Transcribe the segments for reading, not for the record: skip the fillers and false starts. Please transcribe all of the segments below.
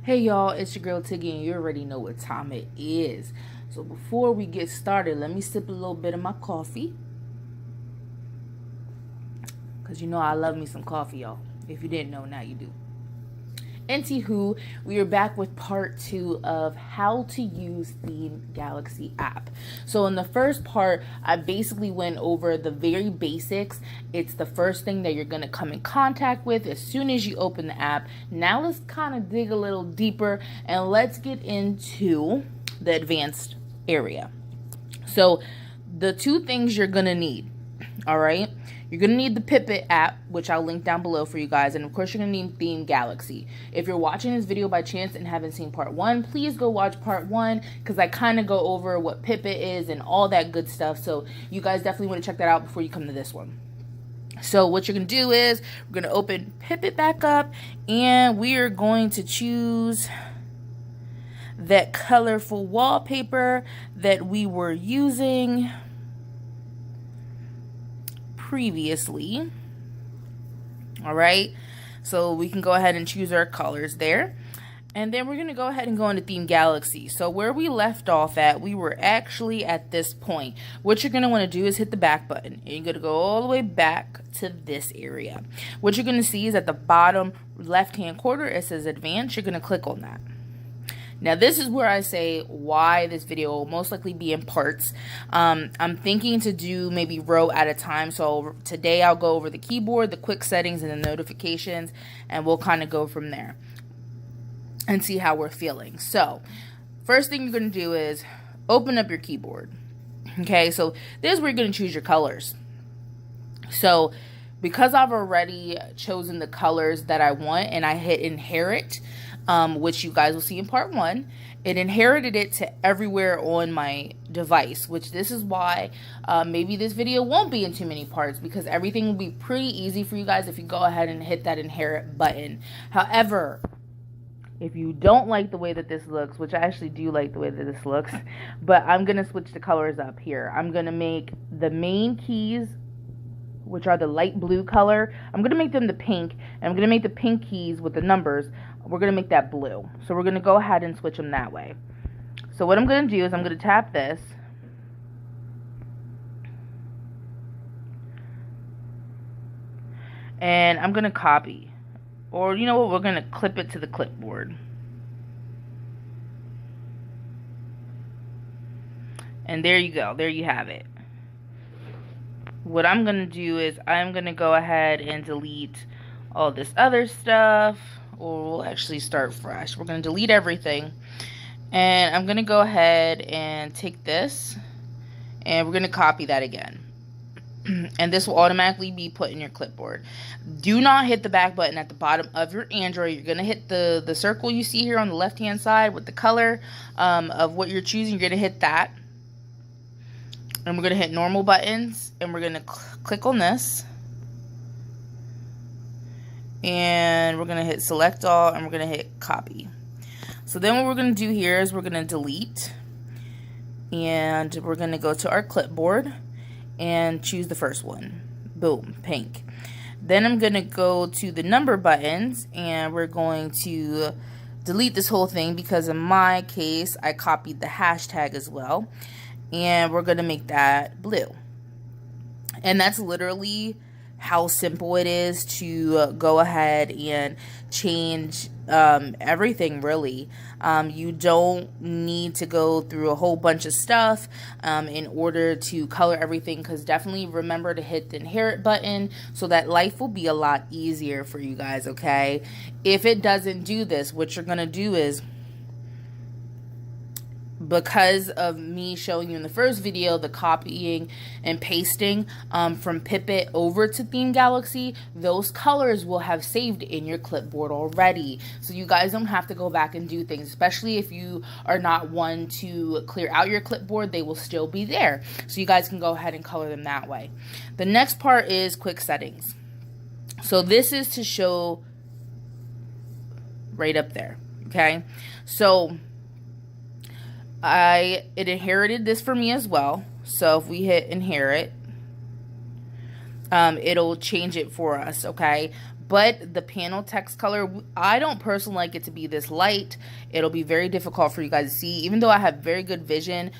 Hey y'all, it's your girl Tiggy and you already know what time it is. So before we get started, let me sip a little bit of my coffee. Because you know I love me some coffee, y'all. If you didn't know, now you do. Anywho, we are back with part 2 of how to use the Galaxy app. So in the first part, I basically went over the very basics. It's the first thing that you're going to come in contact with as soon as you open the app. Now let's kind of dig a little deeper and let's get into the advanced area. So the two things you're going to need, all right? You're going to need the Pipette app, which I'll link down below for you guys. And of course, you're going to need Theme Galaxy. If you're watching this video by chance and haven't seen part 1, please go watch part 1 because I kind of go over what Pipette is and all that good stuff. So you guys definitely want to check that out before you come to this one. So what you're going to do is we're going to open Pipette back up and we are going to choose that colorful wallpaper that we were using previously. All right, so we can go ahead and choose our colors there, and then we're going to go ahead and go into Theme Galaxy. So where we left off at, we were actually at this point. What you're going to want to do is hit the back button, and you're going to go all the way back to this area. What you're going to see is at the bottom left hand corner it says advanced. You're going to click on that. Now, this is where I say why this video will most likely be in parts. I'm thinking to do maybe row at a time. So today I'll go over the keyboard, the quick settings, and the notifications, and we'll kind of go from there and see how we're feeling. So first thing you're going to do is open up your keyboard. Okay, so this is where you're going to choose your colors. So because I've already chosen the colors that I want and I hit inherit, which you guys will see in part 1, it inherited it to everywhere on my device, which this is why maybe this video won't be in too many parts because everything will be pretty easy for you guys if you go ahead and hit that inherit button. However, if you don't like the way that this looks, which I actually do like the way that this looks, but I'm going to switch the colors up here. I'm going to make the main keys, which are the light blue color, I'm going to make them the pink, and I'm going to make the pink keys with the numbers, we're going to make that blue. So we're going to go ahead and switch them that way. So what I'm going to do is I'm going to tap this. And I'm going to copy. Or you know what, we're going to clip it to the clipboard. And there you go. There you have it. What I'm going to do is I'm going to go ahead and delete all this other stuff. Or we'll actually start fresh. We're going to delete everything. And I'm going to go ahead and take this. And we're going to copy that again. And this will automatically be put in your clipboard. Do not hit the back button at the bottom of your Android. You're going to hit the circle you see here on the left hand side with the color of what you're choosing. You're going to hit that. And we're going to hit normal buttons. And we're going to click on this. And we're going to hit select all. And we're going to hit copy. So then what we're going to do here is we're going to delete. And we're going to go to our clipboard. And choose the first one. Boom. Pink. Then I'm going to go to the number buttons. And we're going to delete this whole thing. Because in my case, I copied the hashtag as well. And we're going to make that blue. And that's literally how simple it is to go ahead and change everything, really. You don't need to go through a whole bunch of stuff in order to color everything, because definitely remember to hit the inherit button so that life will be a lot easier for you guys, okay? If it doesn't do this, what you're going to do is, because of me showing you in the first video the copying and pasting from Pipette over to Theme Galaxy, those colors will have saved in your clipboard already. So you guys don't have to go back and do things, especially if you are not one to clear out your clipboard. They will still be there. So you guys can go ahead and color them that way. The next part is quick settings. So this is to show right up there. Okay. So it inherited this for me as well. So if we hit inherit, it'll change it for us, okay? But the panel text color, I don't personally like it to be this light. It'll be very difficult for you guys to see, even though I have very good vision.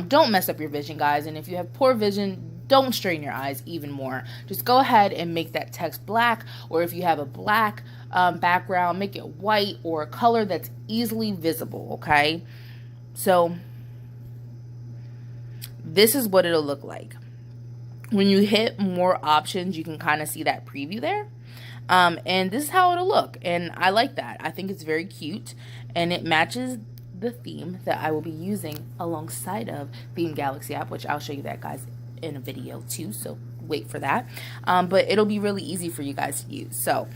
Don't mess up your vision, guys. And if you have poor vision, don't strain your eyes even more. Just go ahead and make that text black, or if you have a black background, make it white or a color that's easily visible, okay? So this is what it'll look like. When you hit more options, you can kind of see that preview there. And this is how it'll look. And I like that. I think it's very cute. And it matches the theme that I will be using alongside of Theme Galaxy app, which I'll show you that, guys, in a video too. So wait for that. But it'll be really easy for you guys to use. So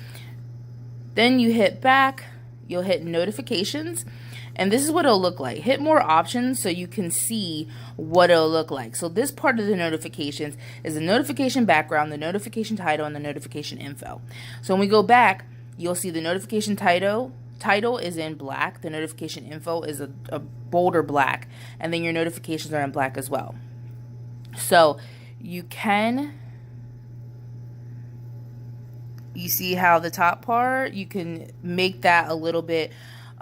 then you hit back. You'll hit notifications. And this is what it'll look like. Hit more options so you can see what it'll look like. So this part of the notifications is the notification background, the notification title, and the notification info. So when we go back, you'll see the notification title is in black. The notification info is a bolder black. And then your notifications are in black as well. So you see how the top part, you can make that a little bit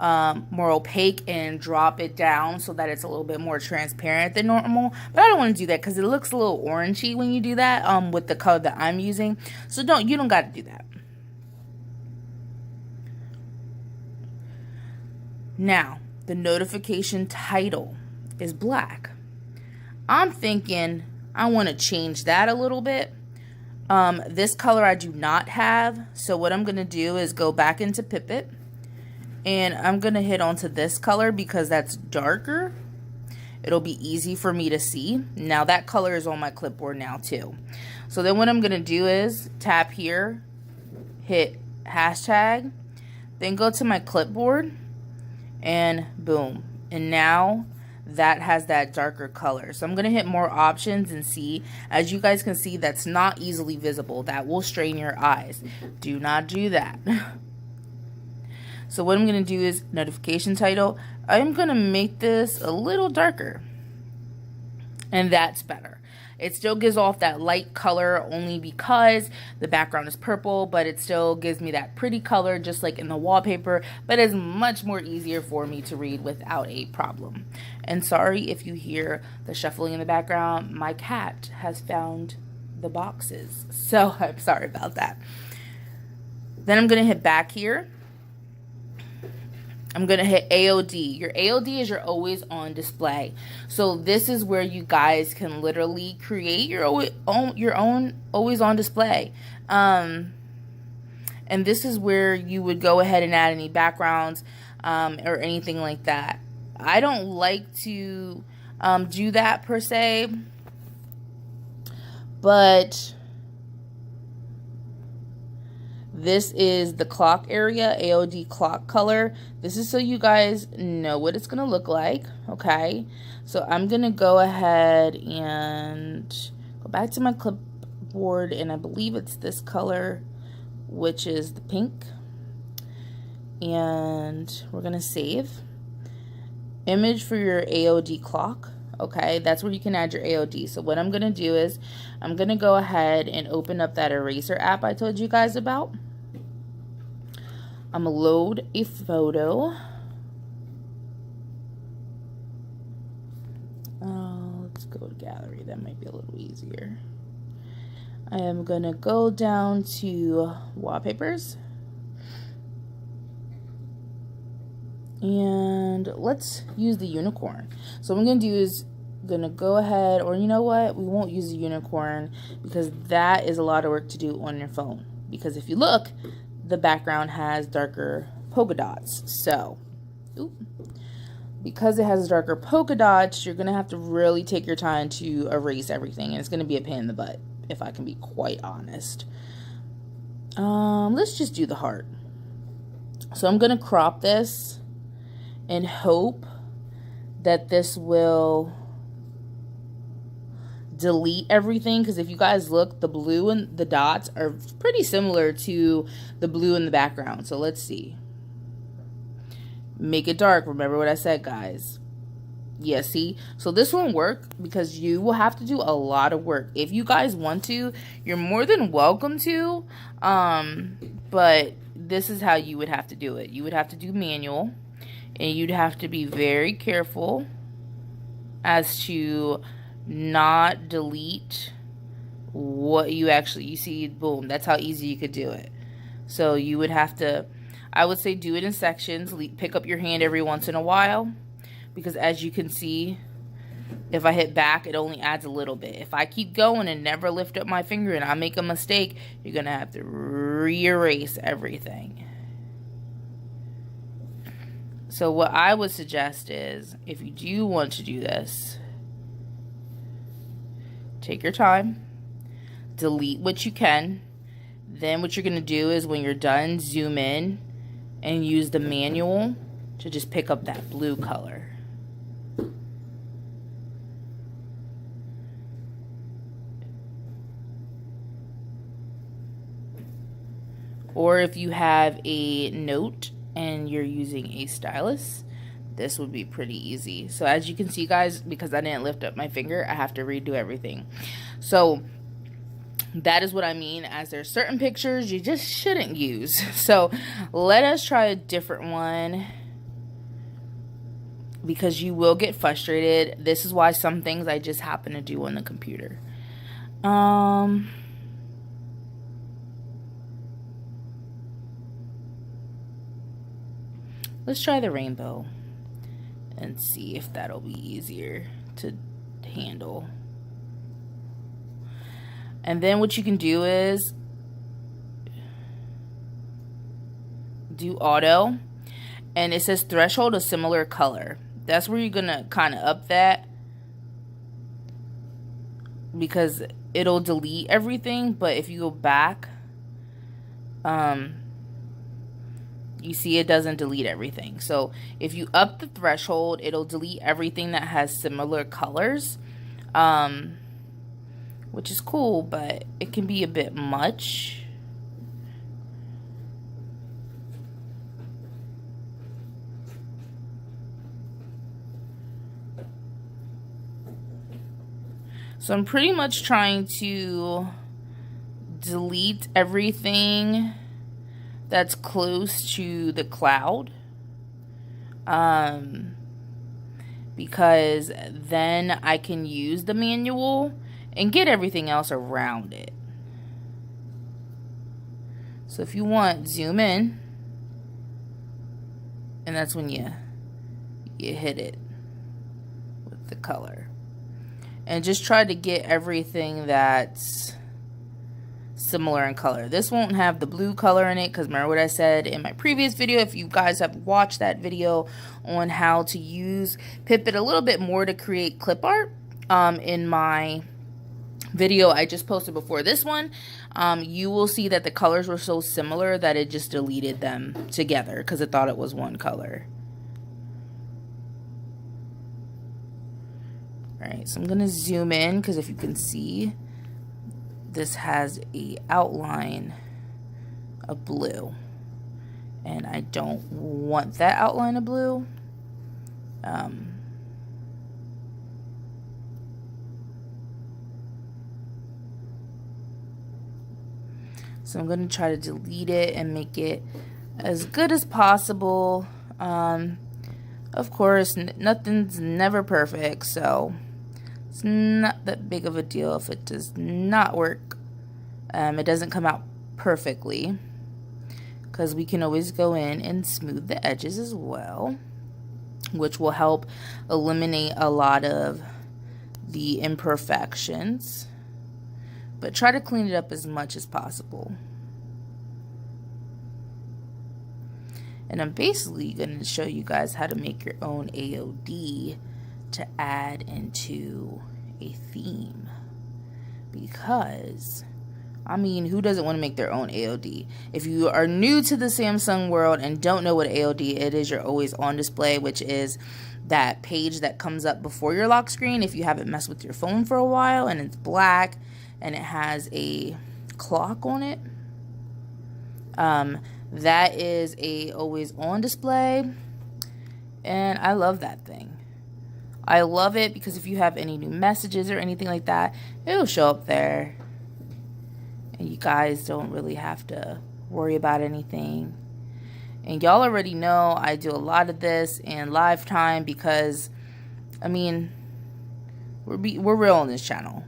more opaque and drop it down so that it's a little bit more transparent than normal. But I don't want to do that because it looks a little orangey when you do that with the color that I'm using. So you don't got to do that. Now, the notification title is black. I'm thinking I want to change that a little bit. This color I do not have. So what I'm going to do is go back into Pipette. And I'm going to hit onto this color because that's darker. It'll be easy for me to see. Now that color is on my clipboard now too. So then what I'm going to do is tap here, hit hashtag, then go to my clipboard, and boom. And now that has that darker color. So I'm going to hit more options and see. As you guys can see, that's not easily visible. That will strain your eyes. Do not do that. So what I'm going to do is notification title. I'm going to make this a little darker. And that's better. It still gives off that light color only because the background is purple, but it still gives me that pretty color just like in the wallpaper, but it's much more easier for me to read without a problem. And sorry if you hear the shuffling in the background. My cat has found the boxes. So I'm sorry about that. Then I'm going to hit back here. I'm going to hit AOD. Your AOD is your always on display. So this is where you guys can literally create your own always on display. And this is where you would go ahead and add any backgrounds or anything like that. I don't like to do that per se, but this is the clock area, AOD clock color. This is so you guys know what it's going to look like, okay? So I'm going to go ahead and go back to my clipboard, and I believe it's this color, which is the pink. And we're going to save. Image for your AOD clock, okay? That's where you can add your AOD. So what I'm going to do is I'm going to go ahead and open up that eraser app I told you guys about. I'm going to load a photo. Let's go to gallery. That might be a little easier. I am going to go down to wallpapers. And let's use the unicorn. So what I'm going to do is going to go ahead, or you know what? We won't use the unicorn because that is a lot of work to do on your phone. Because if you look, the background has darker polka dots. So, because it has darker polka dots, you're going to have to really take your time to erase everything. And it's going to be a pain in the butt, if I can be quite honest. Let's just do the heart. So I'm going to crop this and hope that this will delete everything, because if you guys look, the blue and the dots are pretty similar to the blue in the background. So let's see. Make it dark. Remember what I said, guys. Yeah, see? So this won't work because you will have to do a lot of work. If you guys want to, you're more than welcome to. But this is how you would have to do it. You would have to do manual, and you'd have to be very careful as to not delete what you see. Boom, that's how easy you could do it. So you would have to, I would say, do it in sections. Pick up your hand every once in a while, because as you can see, if I hit back, it only adds a little bit. If I keep going and never lift up my finger and I make a mistake, you're gonna have to re-erase everything. So what I would suggest is, if you do want to do this, take your time, delete what you can. Then what you're going to do is, when you're done, zoom in and use the manual to just pick up that blue color. Or if you have a note and you're using a stylus, this would be pretty easy. So as you can see, guys, because I didn't lift up my finger, I have to redo everything. So that is what I mean, as there's certain pictures you just shouldn't use. So let us try a different one, because you will get frustrated. This is why some things I just happen to do on the computer. Let's try the rainbow and see if that'll be easier to handle. And then what you can do is do auto, and it says threshold a similar color. That's where you're gonna kind of up that, because it'll delete everything. But if you go back, you see it doesn't delete everything. So if you up the threshold, it'll delete everything that has similar colors, which is cool, but it can be a bit much. So I'm pretty much trying to delete everything that's close to the cloud, because then I can use the manual and get everything else around it. So if you want, zoom in, and that's when you hit it with the color, and just try to get everything that's similar in color. This won't have the blue color in it, because remember what I said in my previous video. If you guys have watched that video on how to use Pipette a little bit more to create clip art, in my video I just posted before this one, you will see that the colors were so similar that it just deleted them together because it thought it was one color. Alright, so I'm going to zoom in, because if you can see, this has a outline of blue, and I don't want that outline of blue. So I'm going to try to delete it and make it as good as possible. Of course, nothing's never perfect, so it's not that big of a deal if it does not work. It doesn't come out perfectly, because we can always go in and smooth the edges as well, which will help eliminate a lot of the imperfections. But try to clean it up as much as possible. And I'm basically going to show you guys how to make your own AOD to add into a theme. Because, I mean, who doesn't want to make their own AOD? If you are new to the Samsung world and don't know what AOD it is, you're always on display, which is that page that comes up before your lock screen if you haven't messed with your phone for a while, and it's black and it has a clock on it. That is a always on display, and I love that thing. I love it because if you have any new messages or anything like that, it'll show up there. And you guys don't really have to worry about anything. And y'all already know I do a lot of this in live time because, I mean, we're real on this channel.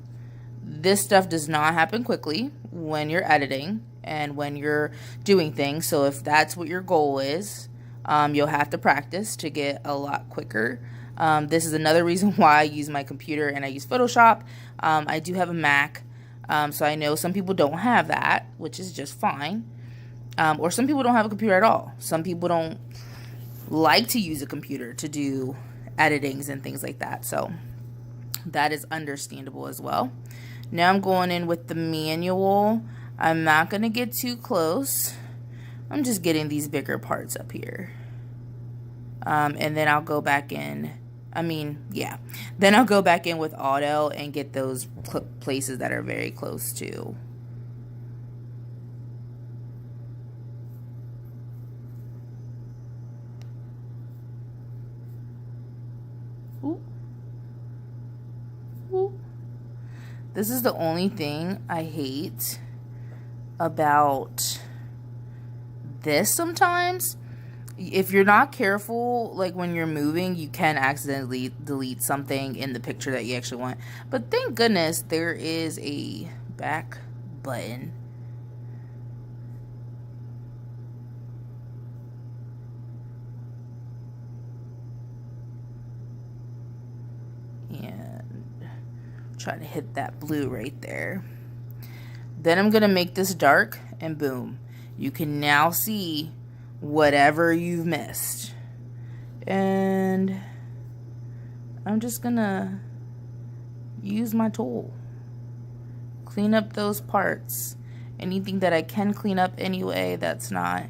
This stuff does not happen quickly when you're editing and when you're doing things. So if that's what your goal is, you'll have to practice to get a lot quicker. This is another reason why I use my computer and I use Photoshop. I do have a Mac, so I know some people don't have that, which is just fine. Or some people don't have a computer at all. Some people don't like to use a computer to do editings and things like that. So that is understandable as well. Now I'm going in with the manual. I'm not going to get too close. I'm just getting these bigger parts up here. And then I'll go back in. Then I'll go back in with auto and get those places that are very close to. Ooh. Ooh. This is the only thing I hate about this sometimes. If you're not careful, like when you're moving, you can accidentally delete something in the picture that you actually want. But thank goodness there is a back button. And try to hit that blue right there. Then I'm going to make this dark and boom. You can now see whatever you've missed. And I'm just going to use my tool. Clean up those parts. Anything that I can clean up anyway that's not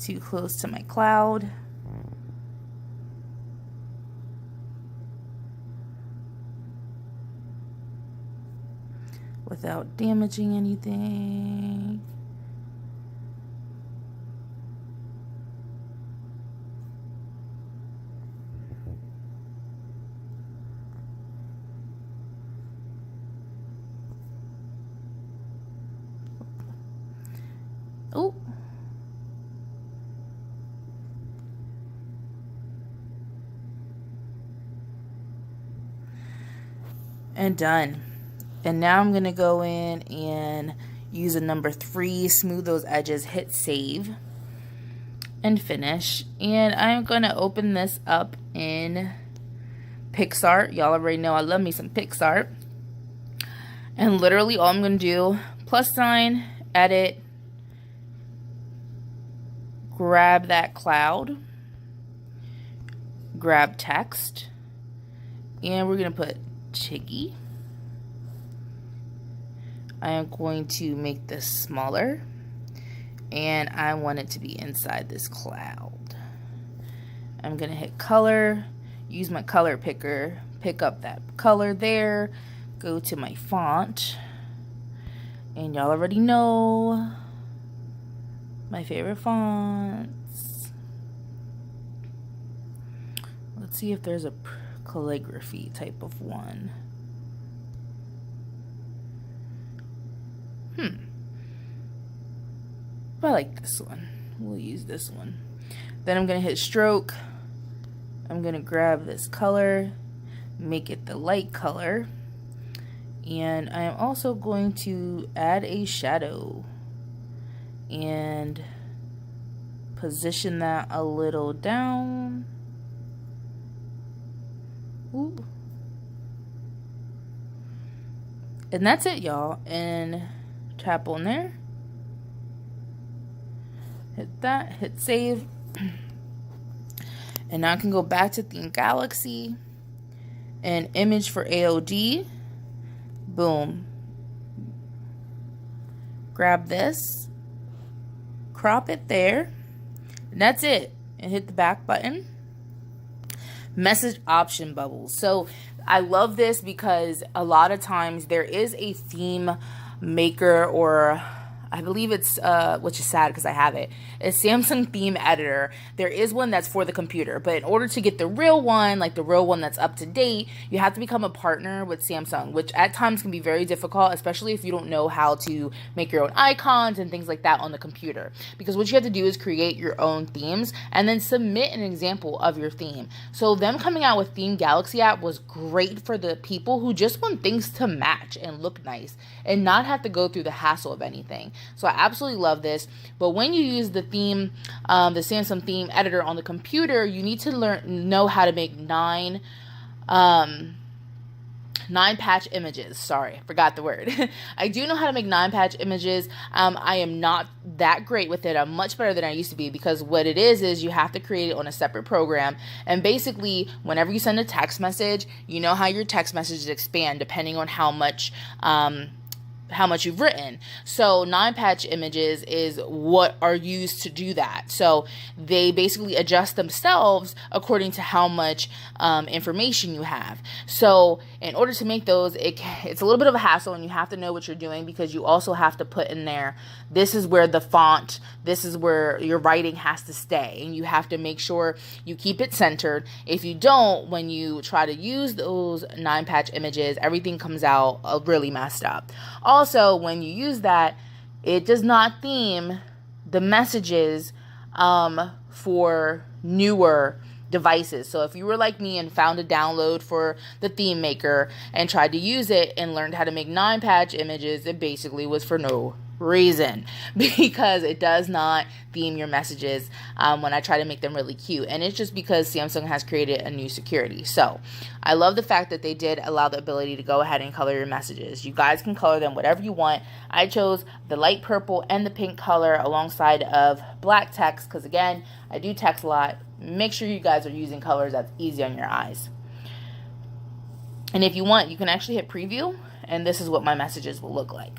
too close to my cloud. Without damaging anything. Oh. And done. And now I'm going to go in and use a number 3, smooth those edges, hit save, and finish. And I'm going to open this up in PicsArt. Y'all already know I love me some PicsArt. And literally all I'm going to do, plus sign, edit, grab that cloud, grab text, and we're going to put Chiggy. I am going to make this smaller, and I want it to be inside this cloud. I'm going to hit color, use my color picker, pick up that color there, go to my font, and y'all already know my favorite fonts. Let's see if there's a calligraphy type of one. I like this one. We'll use this one. Then I'm going to hit stroke. I'm going to grab this color, make it the light color. And I am also going to add a shadow and position that a little down. Ooh. And that's it, y'all. And tap on there. Hit that, hit save. And now I can go back to Theme Galaxy and image for AOD. Boom. Grab this, crop it there, and that's it. And hit the back button. Message option bubbles. So I love this because a lot of times there is a theme maker or I believe it's, which is sad because I have it. It's Samsung Theme Editor. There is one that's for the computer, but in order to get the real one, like the real one that's up to date, you have to become a partner with Samsung, which at times can be very difficult, especially if you don't know how to make your own icons and things like that on the computer. Because what you have to do is create your own themes and then submit an example of your theme. So them coming out with Theme Galaxy app was great for the people who just want things to match and look nice and not have to go through the hassle of anything. So I absolutely love this. But when you use the theme, the Samsung Theme Editor on the computer, you need to know how to make 9 patch images. Sorry, forgot the word. I do know how to make 9 patch images. I am not that great with it. I'm much better than I used to be, because what it is you have to create it on a separate program. And basically, whenever you send a text message, you know how your text messages expand depending on how much you've written. So 9 patch images is what are used to do that. So they basically adjust themselves according to how much information you have. So in order to make those, it's a little bit of a hassle, and you have to know what you're doing, because you also have to put in there, this is where the font, this is where your writing has to stay, and you have to make sure you keep it centered. If you don't, when you try to use those 9 patch images, everything comes out really messed up. Also, when you use that, it does not theme the messages for newer devices. So if you were like me and found a download for the theme maker and tried to use it and learned how to make 9 patch images, it basically was for no reason, because it does not theme your messages when I try to make them really cute. And it's just because Samsung has created a new security. So I love the fact that they did allow the ability to go ahead and color your messages. You guys can color them whatever you want. I chose the light purple and the pink color alongside of black text, because again, I do text a lot. Make sure you guys are using colors that's easy on your eyes. And if you want, you can actually hit preview, and this is what my messages will look like.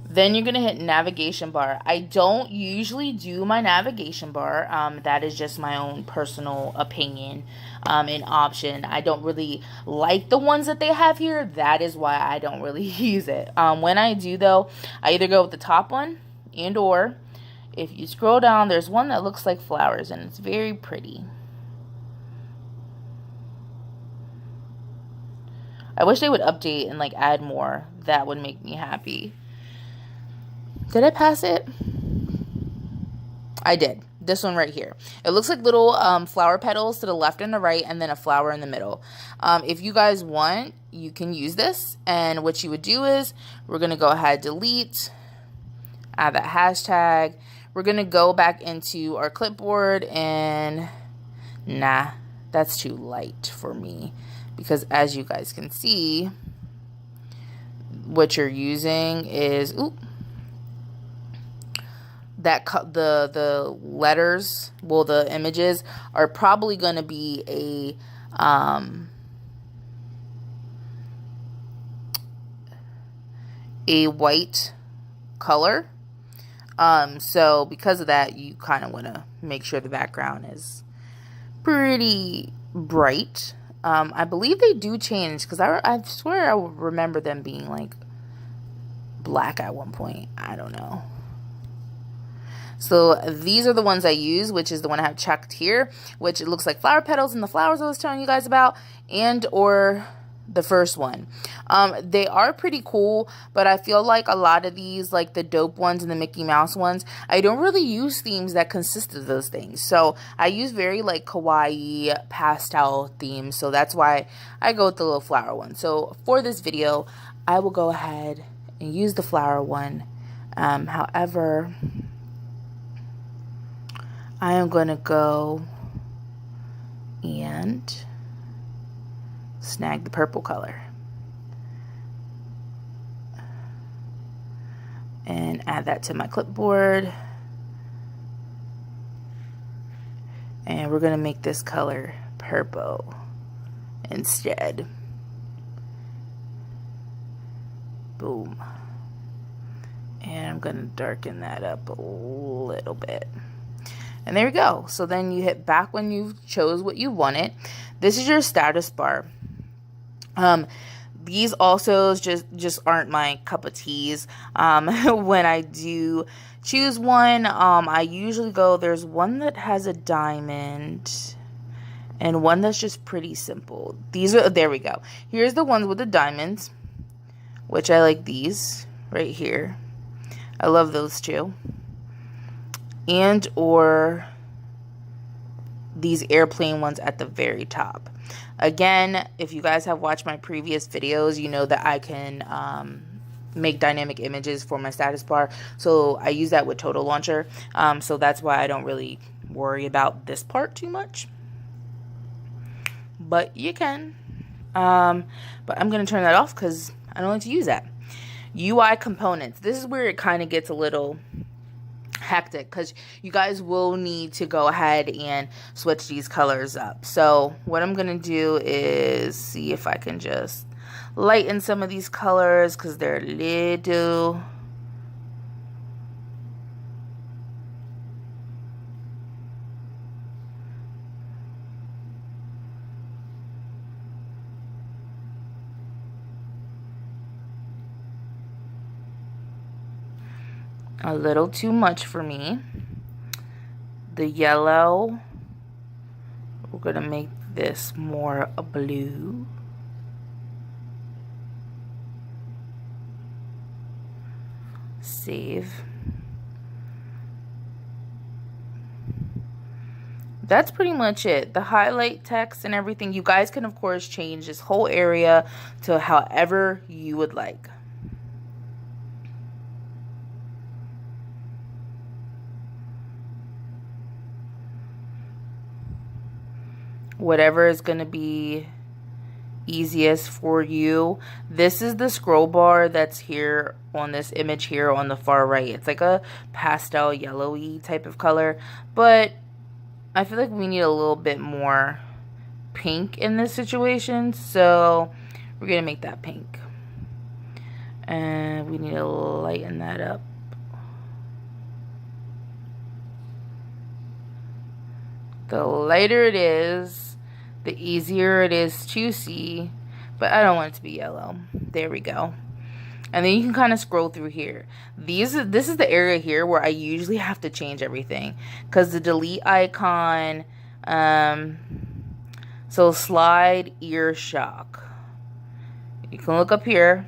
Then you're going to hit navigation bar. I don't usually do my navigation bar. That is just my own personal opinion and option. I don't really like the ones that they have here. That is why I don't really use it. When I do, though, I either go with the top one, and or if you scroll down, there's one that looks like flowers, and it's very pretty. I wish they would update and like add more. That would make me happy. Did I pass it? I did. This one right here. It looks like little flower petals to the left and the right, and then a flower in the middle. If you guys want, you can use this. And what you would do is, we're going to go ahead, delete, add that hashtag. We're going to go back into our clipboard, and nah, that's too light for me. Because as you guys can see, what you're using is, that the letters, well, the images are probably going to be a white color. So because of that, you kind of want to make sure the background is pretty bright. I believe they do change, because I swear I remember them being like black at one point. I don't know. So these are the ones I use, which is the one I have checked here, which it looks like flower petals and the flowers I was telling you guys about, and or the first one. They are pretty cool, but I feel like a lot of these, like the dope ones and the Mickey Mouse ones, I don't really use themes that consist of those things. So I use very like kawaii pastel themes. So that's why I go with the little flower one. So for this video, I will go ahead and use the flower one. However, I am going to go and snag the purple color and add that to my clipboard. And we're going to make this color purple instead. Boom. And I'm going to darken that up a little bit. And there we go. So then you hit back when you chose what you wanted. This is your status bar. These also just aren't my cup of teas. When I do choose one, I usually go, there's one that has a diamond and one that's just pretty simple. These are, there we go. Here's the ones with the diamonds, which I like these right here. I love those too. And or these airplane ones at the very top. Again, if you guys have watched my previous videos, you know that I can make dynamic images for my status bar. So I use that with Total Launcher. So that's why I don't really worry about this part too much. But you can. But I'm going to turn that off because I don't like to use that. UI components. This is where it kind of gets a little hectic because you guys will need to go ahead and switch these colors up. So what I'm going to do is see if I can just lighten some of these colors because they're little... a little too much for me. The yellow, we're going to make this more a blue. Save. That's pretty much it. The highlight text and everything, you guys can of course change this whole area to however you would like. Whatever is going to be easiest for you. This is the scroll bar that's here on this image here on the far right. It's like a pastel yellowy type of color, but I feel like we need a little bit more pink in this situation, so we're going to make that pink. And we need to lighten that up. The lighter it is, the easier it is to see, but I don't want it to be yellow. There we go. And then you can kind of scroll through here. This is the area here where I usually have to change everything because the delete icon, so slide ear shock. You can look up here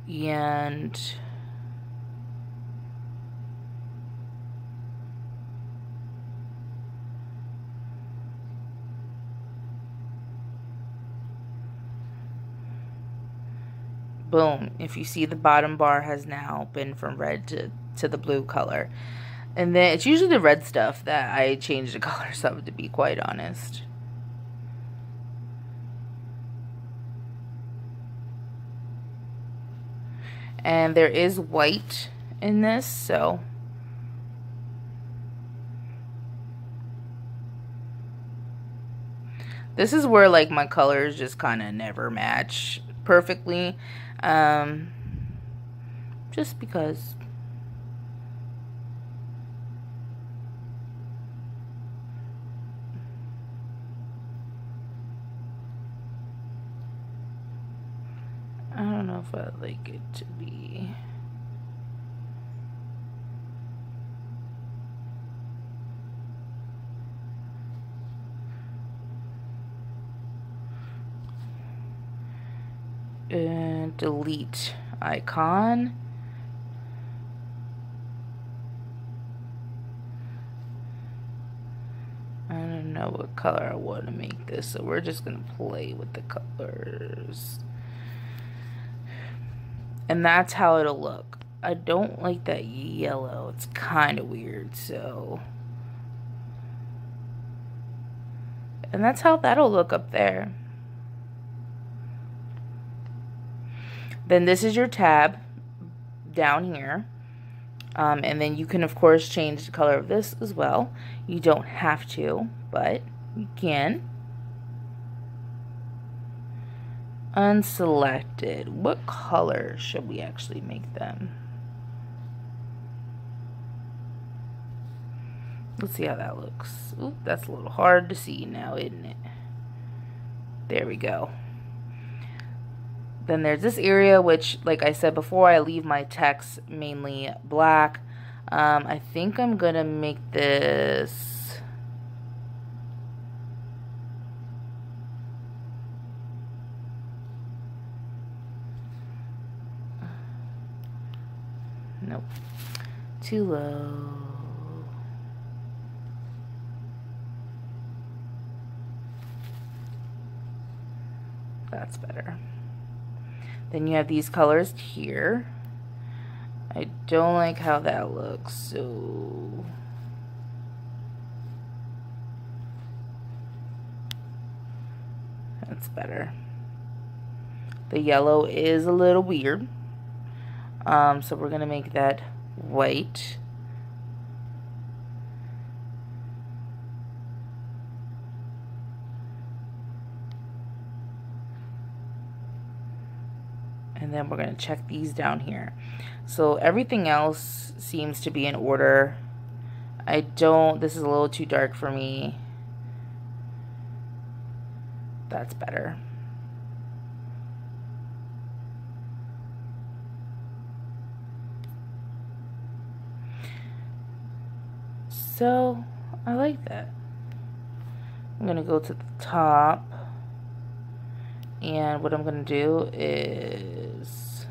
and boom, if you see the bottom bar has now been from red to the blue color. And then it's usually the red stuff that I change the colors of, to be quite honest. And there is white in this, so this is where like my colors just kind of never match perfectly. Just because I don't know if I like it to be and delete icon. I don't know what color I want to make this, so we're just gonna play with the colors. And that's how it'll look. I don't like that yellow. It's kind of weird, so. And that's how that'll look up there. Then this is your tab down here. And then you can, of course, change the color of this as well. You don't have to, but you can. Unselected. What color should we actually make them? Let's see how that looks. Ooh, that's a little hard to see now, isn't it? There we go. Then there's this area, which, like I said before, I leave my text mainly black. I think I'm gonna make this nope, too low. That's better. Then you have these colors here. I don't like how that looks, so that's better. The yellow is a little weird, so we're gonna make that white. And then we're going to check these down here. So everything else seems to be in order. This is a little too dark for me. That's better. So I like that. I'm going to go to the top. And what I'm going to do is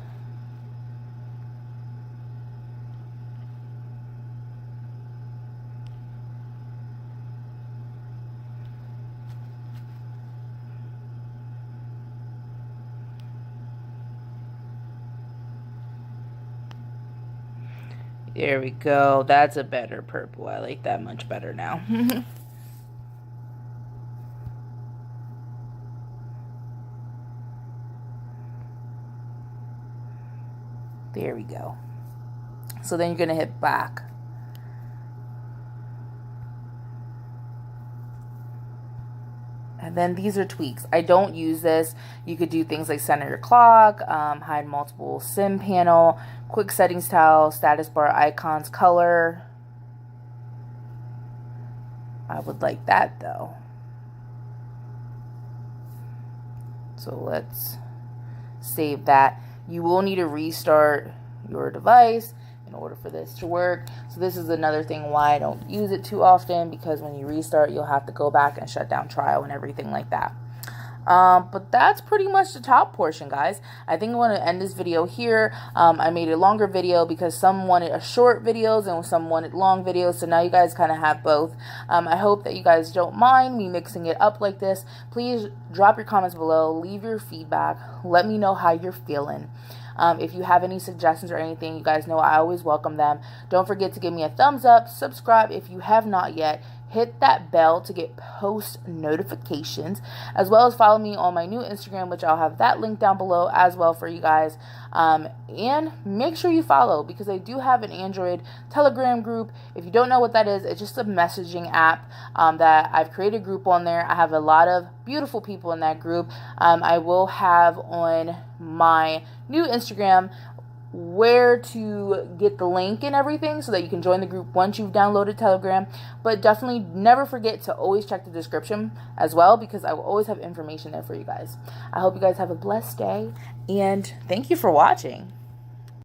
there we go. That's a better purple. I like that much better now. There we go. So then you're going to hit back. And then these are tweaks. I don't use this. You could do things like center your clock, hide multiple sim panel, quick settings tile, status bar icons, color. I would like that though. So let's save that. You will need to restart your device in order for this to work. So this is another thing why I don't use it too often, because when you restart, you'll have to go back and shut down trial and everything like that. But that's pretty much the top portion, guys. I think I want to end this video here. I made a longer video because some wanted a short videos and some wanted long videos. So now you guys kind of have both. I hope that you guys don't mind me mixing it up like this. Please drop your comments below. Leave your feedback. Let me know how you're feeling. If you have any suggestions or anything, you guys know I always welcome them. Don't forget to give me a thumbs up. Subscribe if you have not yet. Hit that bell to get post notifications, as well as follow me on my new Instagram, which I'll have that link down below as well for you guys. And make sure you follow, because I do have an Android Telegram group. If you don't know what that is, it's just a messaging app that I've created a group on there. I have a lot of beautiful people in that group. I will have on my new Instagram where to get the link and everything so that you can join the group once you've downloaded Telegram. But definitely never forget to always check the description as well, because I will always have information there for you guys. I hope you guys have a blessed day, and thank you for watching.